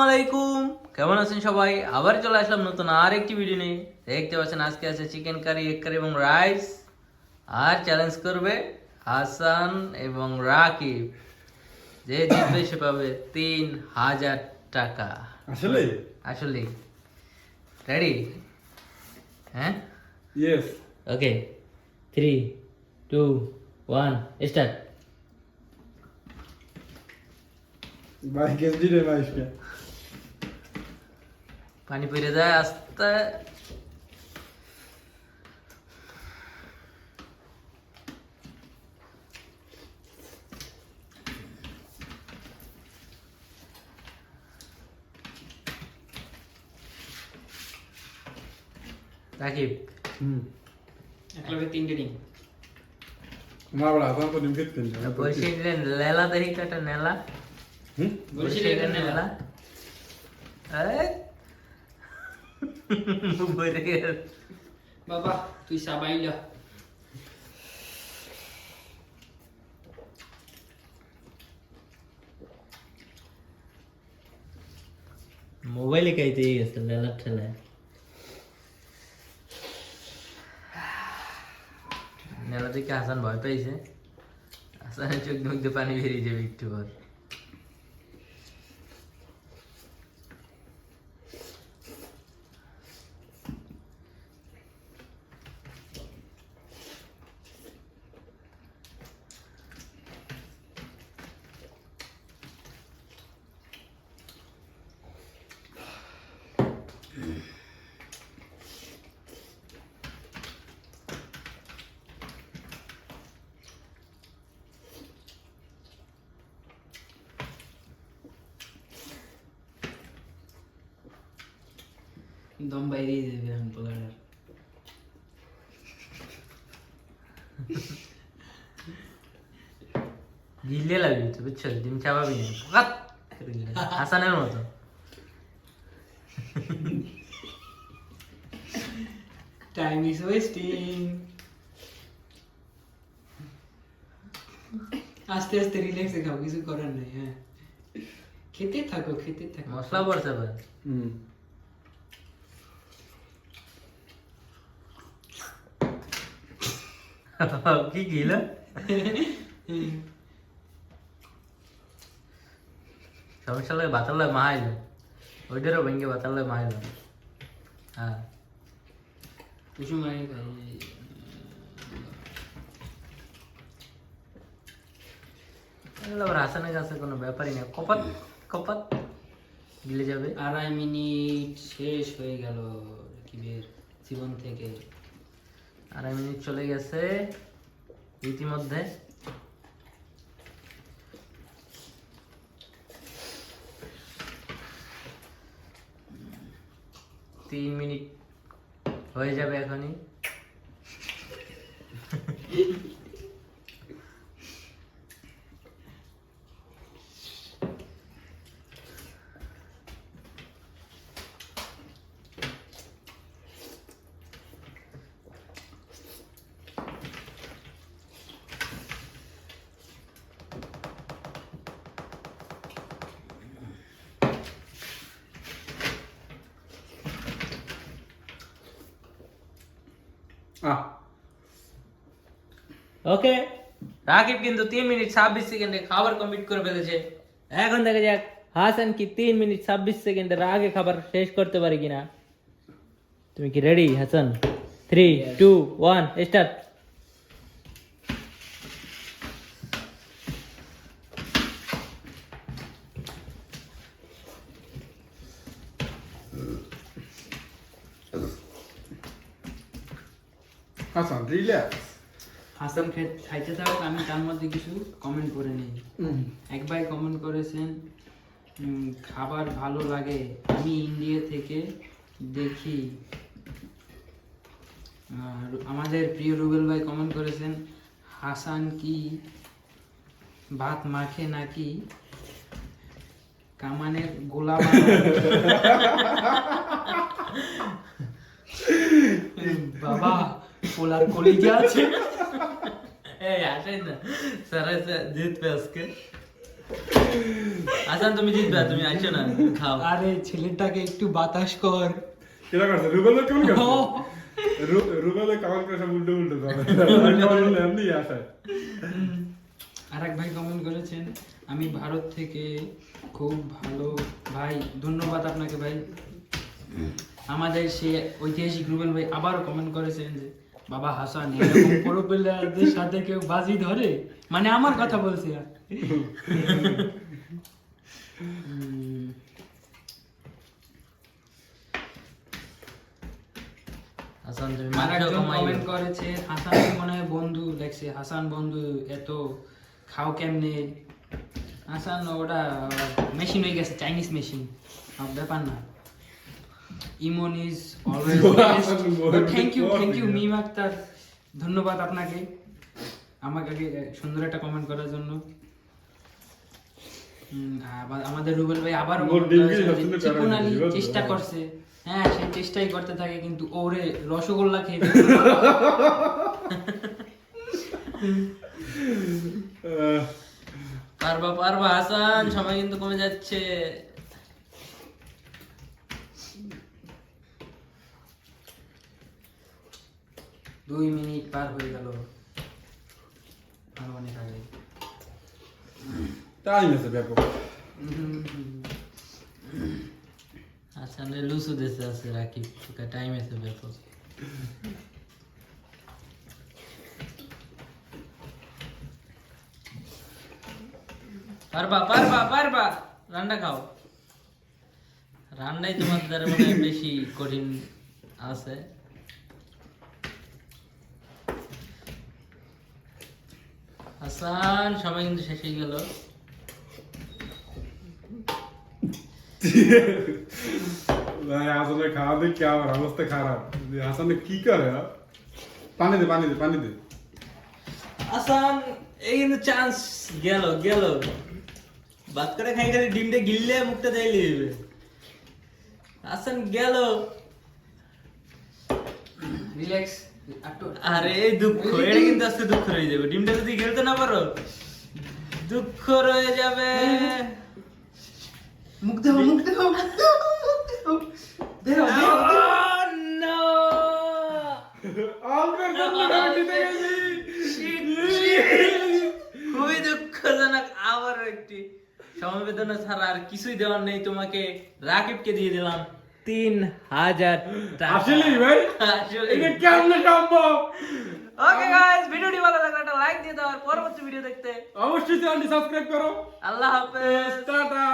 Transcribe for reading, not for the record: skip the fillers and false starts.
আলাইকুম, কেমন আছেন সবাই? আবার চলে আসলাম নতুন আরেকটি ভিডিও নিয়ে। দেখতে পাচ্ছেন আজকে আছে চিকেন কারি, এগ কারি এবং রাইস। আর চ্যালেঞ্জ করবে হাসান এবং রাকিব। যে জিতবে সে পাবে 3000 টাকা। আসলে আসলে রেডি? হ্যাঁ, ইয়েস ওকে, 3, 2, 1 স্টার্ট। ভাই কেস দিলে ভাইকে পানি পড়ে যায় আস্তে। রাকিব একলগে তিনটে ডিম মা বড় আসান তো নিমকে তিন বলছিলেন লেলা দেখি কাটা নেলা। বলছিলেন নেলা বইরে গেল। বাবা তুই সাবাইলা মোবাইলে খাইতে গেছে লেলা ঠেলায়। নেলা দেখে হাসান ভয় পাইছে। হাসানের চোখ মুখ দিয়ে পানি বেরিয়ে যাবে একটু পর। দম বাইরে যাবে এখন পোলার গিলে লাগবি তো, বুঝছো? ডিম চাবাবি না, ফাকাত করে দিলে। হাসানের মতো। টাইম ইজ ওয়েস্টিং আস্তে আস্তে রিল্যাক্সে খাও, কিছু করার নেই। হ্যাঁ, খেতে থাকো খেতে থাকো। মশলা পড়ছে ভাই। কি গিলা? সমস্যা লাগে বাতার লাগে মাহাইল, ওইটারও ভেঙে বাতার লাগে মাহাইল। হ্যাঁ, কুসুম আগে খাই। এগুলো আবার হাসানের কাছে কোনো ব্যাপারই না। কপাত কপাত গিলে যাবে। 2.5 মিনিট শেষ হয়ে গেল রাকিবের জীবন থেকে। 2.5 মিনিট চলে গেছে ইতিমধ্যে। তিন মিনিট হয়ে যাবে এখনই। ওকে, রাকিব কিন্তু 3 মিনিট 26 সেকেন্ডে খাবার কমপ্লিট করে ফেলেছে। এখন দেখা যাক হাসান কি 3 মিনিট 26 সেকেন্ডের আগে খাবার শেষ করতে পারে কিনা। তুমি কি ready Hasan? 3, 2, 1 start. Hasan relax Hasan খাইতে থাক, আমি তার মধ্যে কিছু কমেন্ট করে নিই। এক ভাই কমেন্ট করেছেন, খাবার ভালো লাগে, আমি ইন্ডিয়া থেকে দেখি। আর আমাদের প্রিয় রুবেল ভাই কমেন্ট করেছেন, হাসান কি ভাত মাখে নাকি কামানের গোলা বানায়? বাবা পোলার কলিজা আছে। এই আসেন না, সারা জিতবে আজকে। হাসান তুমি জিতবা, তুমি আইছো না, খাও। আরে ছেলেটাকে একটু বাতাস কর। কেটা করছে রুবেলে কেমন ও, করছে রুবেলে কেমন করে সব উল্টো উল্টো করে এমনি আসায় আরেক ভাই কমেন্ট করেছেন, আমি ভারত থেকে, খুব ভালো ভাই, ধন্যবাদ আপনাকে ভাই। আমাদের সে ঐতিহাসিক রুবেল ভাই আবারও কমেন্ট করেছেন যে বাবা হাসান, এরকম প্রো প্লেয়ারদের সাথে কেউ বাজি ধরে, মানে আমার কথা বলছি আর। হাসান তুমি আর মাত্র একজন কমাইও। কমেন্ট করেছে, হাসান মনে হয় বন্ধু লেখছে, হাসান বন্ধু এত খাও কেমনে? হাসান ওটা মেশিন হয়ে গেছে, চাইনিজ মেশিন, ব্যাপার না। ইমন ইজ অলওয়েজ থ্যাংক ইউ মিম আক্তার, ধন্যবাদ আপনাকে আমাকে সুন্দর একটা কমেন্ট করার জন্য। আমাদের রুবেল ভাই আবার চেষ্টা করছে, হ্যাঁ সে চেষ্টাই করতে থাকে, কিন্তু ওরে রসগোল্লা খেয়ে পারবা পারবা হাসান, সময় কিন্তু কমে যাচ্ছে। দুই মিনিট পার হয়ে গেল, আর অনেক আগে। টাইম আছে ব্যাপক হাসানের লুসু দেশে আছে রাকিব, তোকে টাইম আছে ব্যাপক। পারবা পারবা পারবা, রান্না খাও। রান্নাই তোমাদের মনে হয় বেশি কঠিন আছে। হাসান সময় কিন্তু শেষ হয়ে গেল। ভাই হাসানের খাওয়া দেখি আমার অবস্থা খারাপ। হাসানে কি করে? পানি দে পানি দে পানি দে। হাসান এই কিন্তু চান্স গেল গেল, বাদ করে খাই খালি ডিমটা গিললে মুখটা দেইলে দিবে। হাসান গেল। রিল্যাক্স। আরে দুঃখ, এটা কিন্তু আজকে দুঃখ রয়ে যাবে। ডিমটা যদি গেলতে না পারো দুঃখ রয়ে যাবে। মুখ দেও মুখ দেও মুখ দেও মুখ দেও। Oh, no! আলবের জন্য আমি জিতে গেছি। খুবই দুঃখজনক। আবার একটি সমবেদনা ছাড়া আর কিছুই দেওয়ার নেই তোমাকে। রাকিবকে দিয়ে দিলাম 3000 টাকা। আসলেই ভাই? আসলে এটা কেমনে সম্ভব? ওকে গাইস, ভিডিওটি ভালো লাগলে একটা লাইক দিয়ে দাও আর পরবর্তী ভিডিও দেখতে অবশ্যই চ্যানেলটি সাবস্ক্রাইব করো। আল্লাহ হাফেজ। টাটা।